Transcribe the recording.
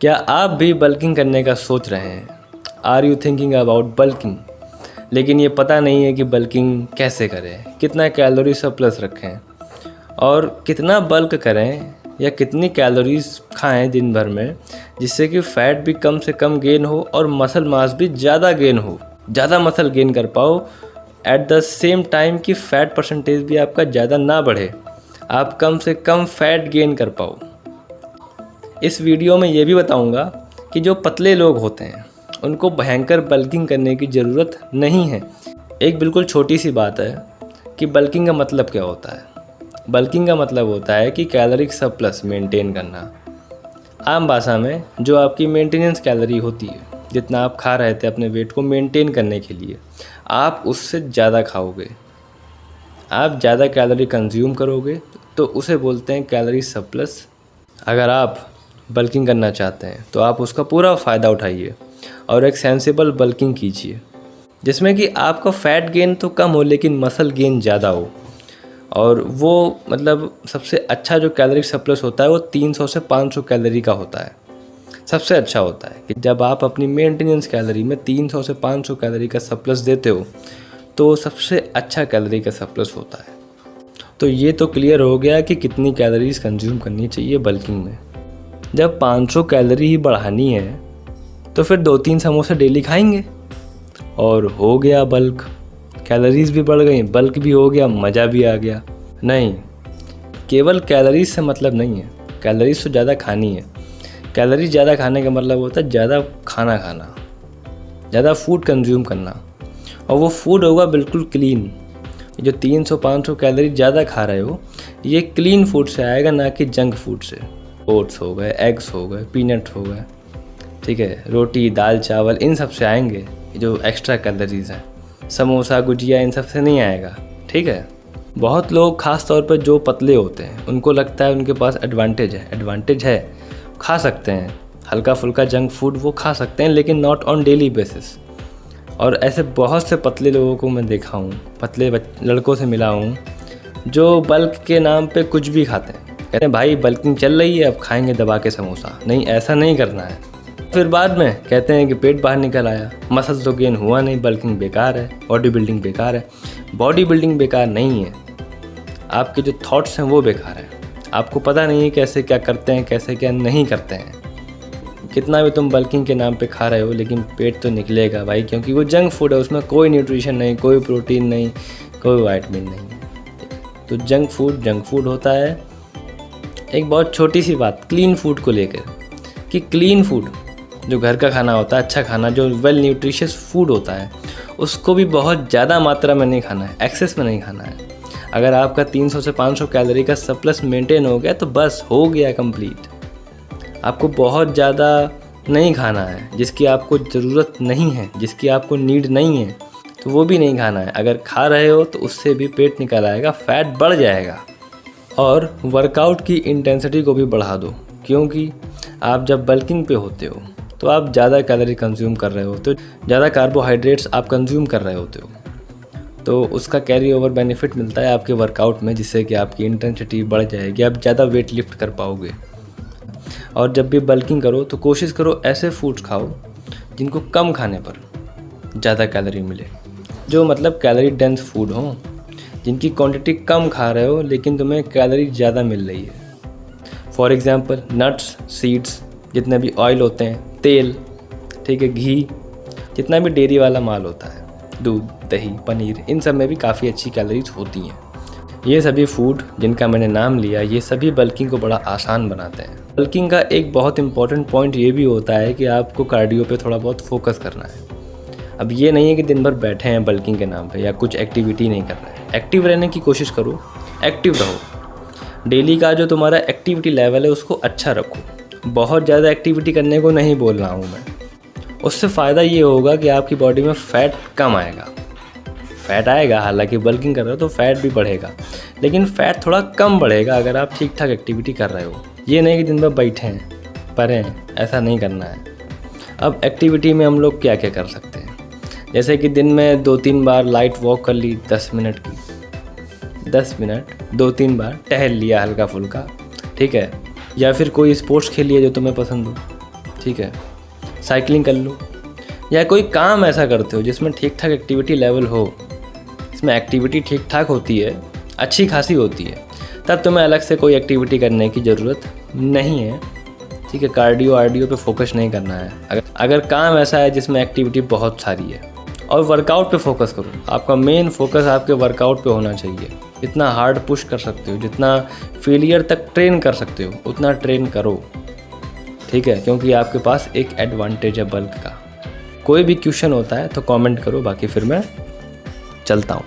क्या आप भी बल्किंग करने का सोच रहे हैं? Are you thinking about bulking? लेकिन ये पता नहीं है कि बल्किंग कैसे करें, कितना कैलोरी सरप्लस रखें और कितना बल्क करें या कितनी कैलोरीज खाएं दिन भर में, जिससे कि फ़ैट भी कम से कम गेन हो और मसल मास भी ज़्यादा गेन हो, ज़्यादा मसल गेन कर पाओ एट द सेम टाइम कि फ़ैट परसेंटेज भी आपका ज़्यादा ना बढ़े, आप कम से कम फ़ैट गेन कर पाओ। इस वीडियो में ये भी बताऊंगा कि जो पतले लोग होते हैं उनको भयंकर बल्किंग करने की ज़रूरत नहीं है। एक बिल्कुल छोटी सी बात है कि बल्किंग का मतलब क्या होता है। बल्किंग का मतलब होता है कि कैलोरिक सरप्लस मेंटेन करना। आम भाषा में जो आपकी मेंटेनेंस कैलोरी होती है, जितना आप खा रहे थे अपने वेट को मेंटेन करने के लिए, आप उससे ज़्यादा खाओगे, आप ज़्यादा कैलोरी कंज्यूम करोगे तो उसे बोलते हैं कैलोरी सरप्लस। अगर आप बल्किंग करना चाहते हैं तो आप उसका पूरा फ़ायदा उठाइए और एक सेंसिबल बल्किंग कीजिए, जिसमें कि आपका फ़ैट गेन तो कम हो लेकिन मसल गेन ज़्यादा हो। और वो मतलब सबसे अच्छा जो कैलोरी सरप्लस होता है वो 300 से 500 कैलोरी का होता है। सबसे अच्छा होता है कि जब आप अपनी मेंटेनेंस कैलोरी में 300 से 500 कैलोरी का सरप्लस देते हो तो सबसे अच्छा कैलोरी का सरप्लस होता है। तो ये तो क्लियर हो गया कि कितनी कैलोरीज कंज्यूम करनी चाहिए बल्किंग में। जब 500 कैलोरी ही बढ़ानी है तो फिर 2-3 समोसे डेली खाएंगे और हो गया बल्क। कैलोरीज भी बढ़ गई, बल्क भी हो गया, मज़ा भी आ गया। नहीं, केवल कैलोरीज से मतलब नहीं है। कैलोरीज तो ज़्यादा खानी है। कैलोरीज ज़्यादा खाने का मतलब होता है ज़्यादा खाना खाना, ज़्यादा फूड कंज्यूम करना, और वो फूड होगा बिल्कुल क्लीन। जो 300-500 कैलोरी ज़्यादा खा रहे हो ये क्लीन फूड से आएगा, ना कि जंक फूड से। ओट्स हो गए, एग्स हो गए, पीनट हो गए, ठीक है, रोटी दाल चावल, इन सब से आएंगे जो एक्स्ट्रा कैलोरीज हैं। समोसा गुजिया इन सब से नहीं आएगा, ठीक है। बहुत लोग खास तौर पर जो पतले होते हैं उनको लगता है उनके पास एडवांटेज है, खा सकते हैं हल्का फुल्का जंक फूड, वो खा सकते हैं, लेकिन नॉट ऑन डेली बेसिस। और ऐसे बहुत से पतले लोगों को मैं देखा हूँ, पतले लड़कों से मिला हूँ जो बल्क के नाम पे कुछ भी खाते हैं। कहते हैं भाई बल्किंग चल रही है, अब खाएंगे दबा के समोसा। नहीं, ऐसा नहीं करना है। फिर बाद में कहते हैं कि पेट बाहर निकल आया, मसल तो गेन हुआ नहीं, बल्किंग बेकार है, बॉडी बिल्डिंग बेकार है। बॉडी बिल्डिंग बेकार नहीं है, आपके जो थॉट्स हैं वो बेकार है। आपको पता नहीं है कैसे क्या करते हैं, कैसे क्या नहीं करते हैं। कितना भी तुम बल्किंग के नाम पे खा रहे हो लेकिन पेट तो निकलेगा भाई, क्योंकि वो जंक फूड है, उसमें कोई न्यूट्रिशन नहीं, कोई प्रोटीन नहीं, कोई विटामिन नहीं। तो जंक फूड होता है। एक बहुत छोटी सी बात क्लीन फूड को लेकर, कि क्लीन फूड जो घर का खाना होता है, अच्छा खाना, जो वेल न्यूट्रिशियस फूड होता है, उसको भी बहुत ज़्यादा मात्रा में नहीं खाना है, एक्सेस में नहीं खाना है। अगर आपका 300 से 500 कैलोरी का सरप्लस मेंटेन हो गया तो बस हो गया कंप्लीट। आपको बहुत ज़्यादा नहीं खाना है, जिसकी आपको ज़रूरत नहीं है, जिसकी आपको नीड नहीं है, तो वो भी नहीं खाना है। अगर खा रहे हो तो उससे भी पेट निकल आएगा, फ़ैट बढ़ जाएगा। और वर्कआउट की इंटेंसिटी को भी बढ़ा दो, क्योंकि आप जब बल्किंग पे होते हो तो आप ज़्यादा कैलोरी कंज्यूम कर रहे होते हो, ज़्यादा कार्बोहाइड्रेट्स आप कंज्यूम कर रहे होते हो, तो उसका कैरी ओवर बेनिफिट मिलता है आपके वर्कआउट में, जिससे कि आपकी इंटेंसिटी बढ़ जाएगी, आप ज़्यादा वेट लिफ्ट कर पाओगे। और जब भी बल्किंग करो तो कोशिश करो ऐसे फूड्स खाओ जिनको कम खाने पर ज़्यादा कैलोरी मिले, जो मतलब कैलोरी डेंस फूड हो, जिनकी क्वांटिटी कम खा रहे हो लेकिन तुम्हें कैलोरी ज़्यादा मिल रही है। फॉर एग्जांपल नट्स, सीड्स, जितने भी ऑयल होते हैं, तेल, ठीक है, घी, जितना भी डेयरी वाला माल होता है, दूध, दही, पनीर, इन सब में भी काफ़ी अच्छी कैलोरीज होती हैं। ये सभी फूड जिनका मैंने नाम लिया, ये सभी बल्किंग को बड़ा आसान बनाते हैं। बल्किंग का एक बहुत इंपॉर्टेंट पॉइंट ये भी होता है कि आपको कार्डियो पे थोड़ा बहुत फोकस करना है। अब ये नहीं है कि दिन भर बैठे हैं बल्किंग के नाम पे या कुछ एक्टिविटी नहीं कर रहे हैं। एक्टिव रहने की कोशिश करो, एक्टिव रहो। डेली का जो तुम्हारा एक्टिविटी लेवल है उसको अच्छा रखो। बहुत ज़्यादा एक्टिविटी करने को नहीं बोल रहा हूँ मैं। उससे फ़ायदा ये होगा कि आपकी बॉडी में फ़ैट कम आएगा। फ़ैट आएगा, हालांकि बल्किंग कर रहे हो तो फ़ैट भी बढ़ेगा, लेकिन फ़ैट थोड़ा कम बढ़ेगा अगर आप ठीक ठाक एक्टिविटी कर रहे हो। ये नहीं कि दिन भर बैठे हैं, पड़े हैं, ऐसा नहीं करना है। अब एक्टिविटी में हम लोग क्या क्या कर सकते हैं, जैसे कि दिन में 2-3 बार लाइट वॉक कर ली 10 मिनट की, 10 मिनट 2-3 बार टहल लिया हल्का फुल्का, ठीक है। या फिर कोई स्पोर्ट्स खेलिए जो तुम्हें पसंद हो, ठीक है, साइकिलिंग कर लो, या कोई काम ऐसा करते हो जिसमें ठीक ठाक एक्टिविटी लेवल हो, इसमें एक्टिविटी ठीक ठाक होती है, अच्छी खासी होती है, तब तुम्हें अलग से कोई एक्टिविटी करने की ज़रूरत नहीं है। ठीक है, कार्डियो आर्डियो पे फोकस नहीं करना है। अगर काम ऐसा है जिसमें एक्टिविटी बहुत सारी है, और वर्कआउट पे फोकस करो, आपका मेन फोकस आपके वर्कआउट पे होना चाहिए। जितना हार्ड पुश कर सकते हो, जितना फेलियर तक ट्रेन कर सकते हो, उतना ट्रेन करो। ठीक है, क्योंकि आपके पास एक एडवांटेज है बल्क का। कोई भी क्वेश्चन होता है तो कमेंट करो, बाकी फिर मैं चलता हूँ।